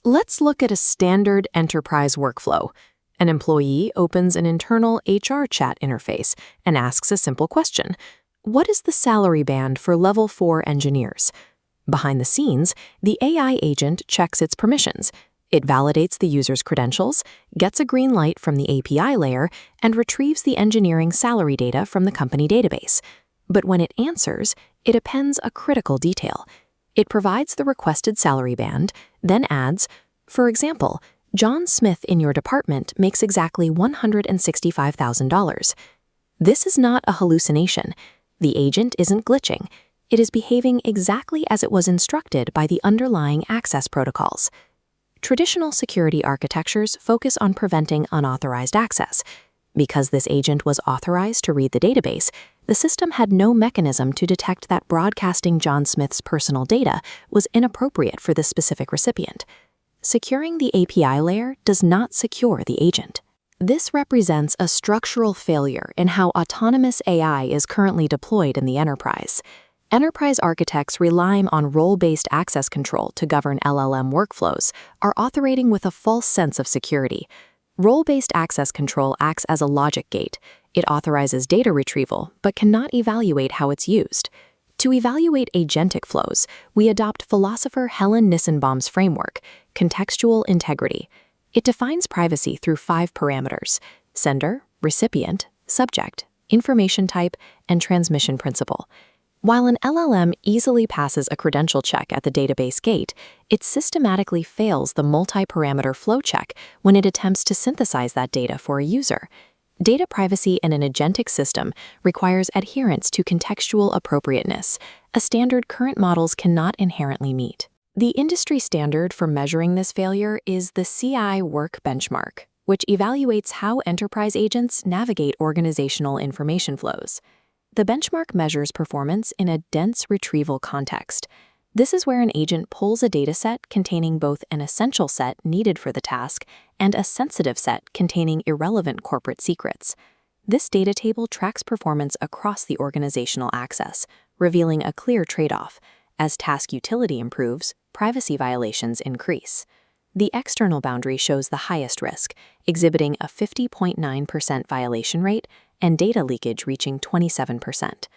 Let's look at a standard enterprise workflow. An employee opens an internal HR chat interface and asks a simple question. What is the salary band for Level 4 engineers? Behind the scenes, the AI agent checks its permissions. It validates the user's credentials, gets a green light from the API layer, and retrieves the engineering salary data from the company database. But when it answers, it appends a critical detail. It provides the requested salary band, then adds, for example, John Smith in your department makes exactly $165,000. This is not a hallucination. The agent isn't glitching. It is behaving exactly as it was instructed by the underlying access protocols. Traditional security architectures focus on preventing unauthorized access. Because this agent was authorized to read the database, the system had no mechanism to detect that broadcasting John Smith's personal data was inappropriate for this specific recipient. Securing the API layer does not secure the agent. This represents a structural failure in how autonomous AI is currently deployed in the enterprise. Enterprise architects relying on role-based access control to govern LLM workflows are operating with a false sense of security. Role-based access control acts as a logic gate. It authorizes data retrieval, but cannot evaluate how it's used. To evaluate agentic flows, we adopt philosopher Helen Nissenbaum's framework, Contextual integrity. It defines privacy through 5 parameters: sender, recipient, subject, information type, and transmission principle. While an LLM easily passes a credential check at the database gate, it systematically fails the multi-parameter flow check when it attempts to synthesize that data for a user. Data privacy in an agentic system requires adherence to contextual appropriateness, a standard current models cannot inherently meet. The industry standard for measuring this failure is the CI Work Benchmark, which evaluates how enterprise agents navigate organizational information flows. The benchmark measures performance in a dense retrieval context. This is where an agent pulls a dataset containing both an essential set needed for the task and a sensitive set containing irrelevant corporate secrets. This data table tracks performance across the organizational axis, revealing a clear trade-off. As task utility improves, privacy violations increase. The external boundary shows the highest risk, exhibiting a 50.9% violation rate and data leakage reaching 27%.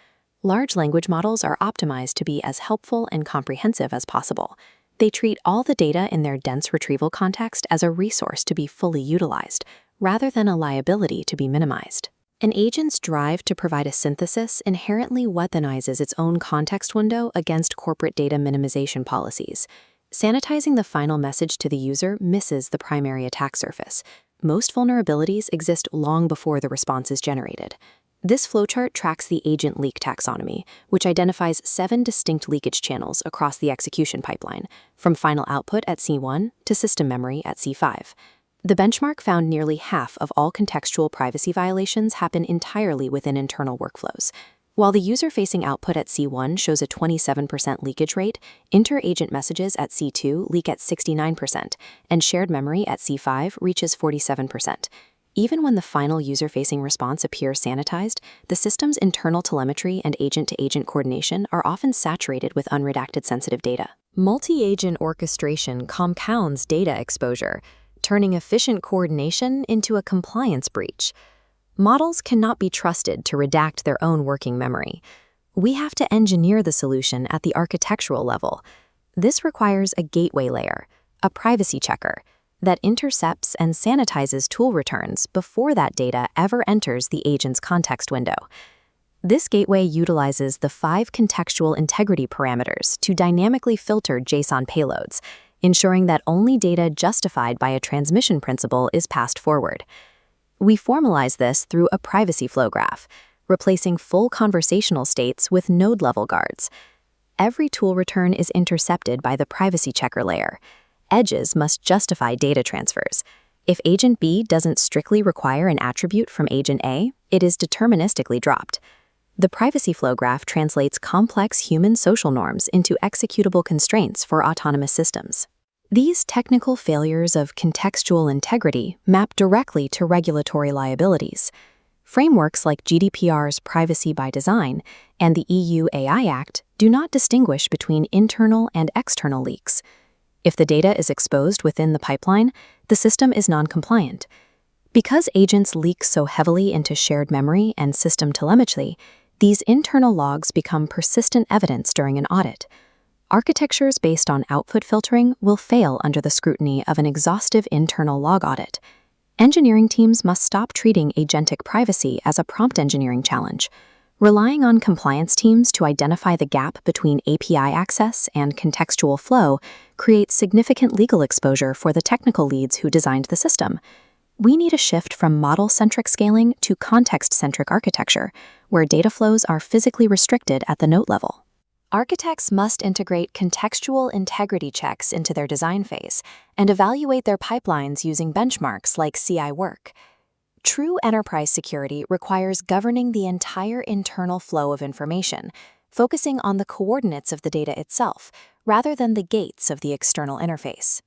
Large language models are optimized to be as helpful and comprehensive as possible. They treat all the data in their dense retrieval context as a resource to be fully utilized, rather than a liability to be minimized. An agent's drive to provide a synthesis inherently weaponizes its own context window against corporate data minimization policies. Sanitizing the final message to the user misses the primary attack surface. Most vulnerabilities exist long before the response is generated. This flowchart tracks the AgentLeak taxonomy, which identifies 7 distinct leakage channels across the execution pipeline, from final output at C1 to system memory at C5. The benchmark found nearly half of all contextual privacy violations happen entirely within internal workflows. While the user-facing output at C1 shows a 27% leakage rate, inter-agent messages at C2 leak at 69%, and shared memory at C5 reaches 47%. Even when the final user-facing response appears sanitized, the system's internal telemetry and agent-to-agent coordination are often saturated with unredacted sensitive data. Multi-agent orchestration compounds data exposure, turning efficient coordination into a compliance breach. Models cannot be trusted to redact their own working memory. We have to engineer the solution at the architectural level. This requires a gateway layer, a PrivacyChecker, that intercepts and sanitizes tool returns before that data ever enters the agent's context window. This gateway utilizes the 5 contextual integrity parameters to dynamically filter JSON payloads, ensuring that only data justified by a transmission principle is passed forward. We formalize this through a privacy flow graph, replacing full conversational states with node-level guards. Every tool return is intercepted by the PrivacyChecker layer. Edges must justify data transfers. If Agent B doesn't strictly require an attribute from Agent A, it is deterministically dropped. The privacy flow graph translates complex human social norms into executable constraints for autonomous systems. These technical failures of contextual integrity map directly to regulatory liabilities. Frameworks like GDPR's Privacy by Design and the EU AI Act do not distinguish between internal and external leaks. If the data is exposed within the pipeline, the system is non-compliant. Because agents leak so heavily into shared memory and system telemetry, these internal logs become persistent evidence during an audit. Architectures based on output filtering will fail under the scrutiny of an exhaustive internal log audit. Engineering teams must stop treating agentic privacy as a prompt engineering challenge. Relying on compliance teams to identify the gap between API access and contextual flow creates significant legal exposure for the technical leads who designed the system. We need a shift from model-centric scaling to context-centric architecture, where data flows are physically restricted at the node level. Architects must integrate contextual integrity checks into their design phase and evaluate their pipelines using benchmarks like CI work. True enterprise security requires governing the entire internal flow of information, focusing on the coordinates of the data itself, rather than the gates of the external interface.